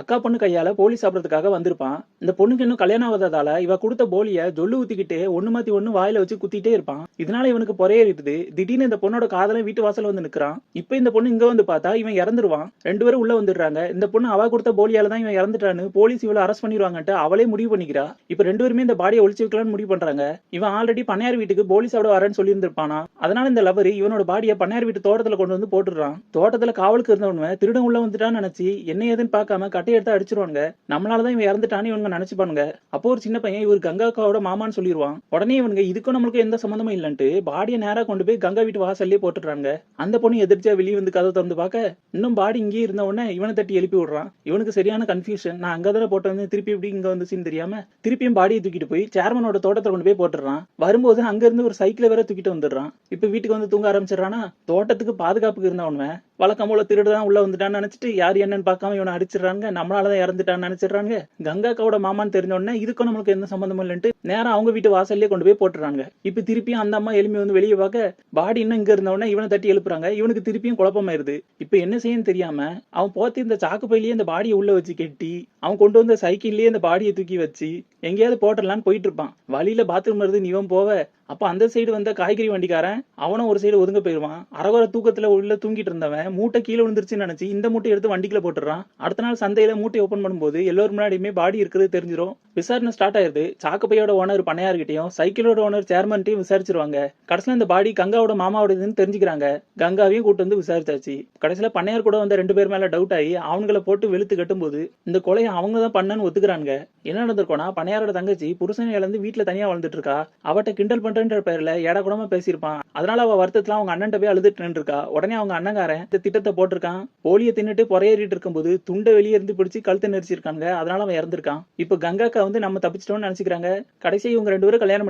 அக்கா பொண்ணு கையால போலி சாப்பிடறதுக்காக வந்திருப்பான். இந்த பொண்ணுக்கு இன்னும் கல்யாணம் ஆகாததால இவ கொடுத்த போலிய ஜொல்லு ஊத்திக்கிட்டு ஒண்ணு மாத்தி ஒண்ணு வாயில வச்சு குத்திட்டே இருப்பான். இதனால இவனுக்கு பொறையேறிடுது. திடீர்னு இந்த பொண்ணோட காதலன் வீட்டு வாசல்ல வந்து நிக்கிறான். இப்ப இந்த பொண்ணு இங்க வந்து பார்த்தா இவன் இறந்துருவான். ரெண்டு பேரும் உள்ள வந்துடுறாங்க. இந்த பொண்ணு அவ கொடுத்த போலியால தான் இவன் இறந்துட்டான்னு போலீஸ் இவளை அரெஸ்ட் பண்ணிடுவாங்கன்ட்டு அவளே முடிவு பண்ணிக்கிறா. இப்ப ரெண்டு பேருமே இந்த பாடியை ஒளிச்சு வைக்கலாம்னு முடிவு பண்றாங்க. இவன் ஆல்ரெடி பண்ணையார் வீட்டுக்கு போலீஸ் சாப்பிட வரேன்னு சொல்லி இருந்திருப்பானா. அதனால இந்த லவர் இவனோட பாடியை பண்ணையார் வீட்டு தோட்டத்துல கொண்டு வந்து போட்டுடுறான். தோட்டத்துல காவலுக்கு இருந்தவனுவன் திருடன் உள்ள வந்துட்டான்னு நினைச்சு என்ன ஏதுன்னு பார்க்காம கட்டை எடுத்து அடிச்சிருவாங்க. நம்மளாலதான் இவன் இறந்துட்டான்னு இவங்க நினைச்சுப்பானுங்க. அப்போ ஒரு சின்ன பையன் இவர் கங்காக்காவோட மாமான்னு சொல்லிடுவான். உடனே இவனுங்க இதுக்கும் நம்மளுக்கு எந்த சம்மந்தமும் இல்லன்ட்டு பாடியை நேரா கொண்டு போய் கங்கா வீட்டு வாசல்லே போட்டுறாங்க. அந்த பொண்ணு எதிர்த்தியா வெளியே வந்து கதை திறந்து பார்க்க இன்னும் பாடி இங்கே இருந்த உடனே இவனை தட்டி எழுப்பி விடுறான். இவனுக்கு சரியான கன்ஃபியூஷன். நான் அங்கதானே போட்டு வந்து திருப்பி இப்படி இங்க வந்துச்சுன்னு தெரியாம திருப்பியும் பாடியை தூக்கிட்டு போய் சேர்மனோட தோட்டத்தை கொண்டு போய் போட்டுறான். வரும்போது அங்க இருந்து ஒரு சைக்கிளை வேற தூக்கிட்டு வந்துடுறான். இப்ப வீட்டுக்கு வந்து தூங்க ஆரம்பிச்சிடறானா. தோட்டத்துக்கு பாதுகாப்புக்கு இருந்தவனுவன் வழக்கம் போல திருடுதான் உள்ள வந்துட்டான்னு நினைச்சிட்டு யார் என்னன்னு பார்க்காம இவனை அடிச்சிடறாங்க. நம்மளாலதான் இறந்துட்டான்னு நினைச்சிடறாங்க. கங்காக்காவோட மாமான்னு தெரிஞ்ச உடனே இதுக்கும் நம்மளுக்கு எந்த சம்பந்தமும் இல்லைன்ட்டு நேரம் அவங்க வீட்டு வாசல்லே கொண்டு போய் போட்டுறாங்க. இப்ப திருப்பியும் அந்த அம்மா எலும்பி வந்து வெளியே பார்க்க பாடி இன்னும் இங்க இருந்த உடனே இவனை தட்டி எழுப்புறாங்க. இவனுக்கு திருப்பியும் குழப்பமாயிருது. இப்ப என்ன செய்யன்னு தெரியாம அவன் போத்தி இந்த சாக்கு பையிலேயே இந்த பாடியை உள்ள வச்சு கெட்டி அவன் கொண்டு வந்த சைக்கிள்லயே இந்த பாடியை தூக்கி வச்சு எங்கேயாவது போட்டுடலான்னு போயிட்டு இருப்பான். வழியில பாத்ரூம் வருது இவன் போவ அப்ப அந்த சைடு வந்த காய்கறி வண்டிக்காரன் அவனும் ஒரு சைடு ஒதுங்க போயிருவான். அரவர தூக்கத்துல உள்ள தூங்கிட்டு இருந்தவன் மூட்டை கீழே விழுந்துருச்சுன்னு நினைச்சு இந்த மூட்டை எடுத்து வண்டிக்குள்ள போட்டுறான். அடுத்த நாள் சந்தையில மூட்டை ஓபன் பண்ணும்போது எல்லாரும் முன்னாடியுமே பாடி இருக்கிறது தெரிஞ்சிடும். விசாரணை ஸ்டார்ட் ஆயிருது. சாக்குப்பையோட ஓனர் பண்ணையார்கிட்டையும் சைக்கிளோட ஓனர் சேர்மன்ட்டையும் விசாரிச்சிருவாங்க. கடைசியில இந்த பாடி கங்காவோட மாமாவோடதுன்னு தெரிஞ்சுக்கிறாங்க. கங்காவையும் கூட்டு வந்து விசாரிச்சாச்சு. கடைசியில பண்ணையார் கூட வந்த ரெண்டு பேர் மேல டவுட் ஆகி அவங்களை போட்டு வெளுத்து கட்டும்போது இந்த கொலையை அவங்க தான் பண்ணன்னு ஒத்துக்கிறாங்க. என்ன நடந்திருக்கோனா பண்ணையாரோட தங்கச்சி புருஷனை இழந்து வீட்டுல தனியா வாழ்ந்துட்டு இருக்கா. அவட்ட கிண்டல் பண்றேன்ற பேர்ல ஏடா கூடமா பேசியிருப்பான். அதனால அவ வருத்தத்துல அவங்க அண்ணன் போய் அழுதுட்டு இருக்கா. உடனே அவங்க அண்ணங்காரன் இந்த திட்டத்தை போட்டிருக்கான். போலியை தின்னுட்டு பொறையேறிட்டு இருக்கும்போது துண்டை வெளியே இருந்து பிடிச்சி கழுத்தை நெரிச்சிருக்காங்க. அதனால அவன் இறந்திருக்கான். இப்ப கங்காக்கா வந்து நம்ம தப்பிச்சிட்டோம்னு நினைச்சுக்கிறாங்க. கடைசி இவங்க ரெண்டு பேரும் கல்யாணம்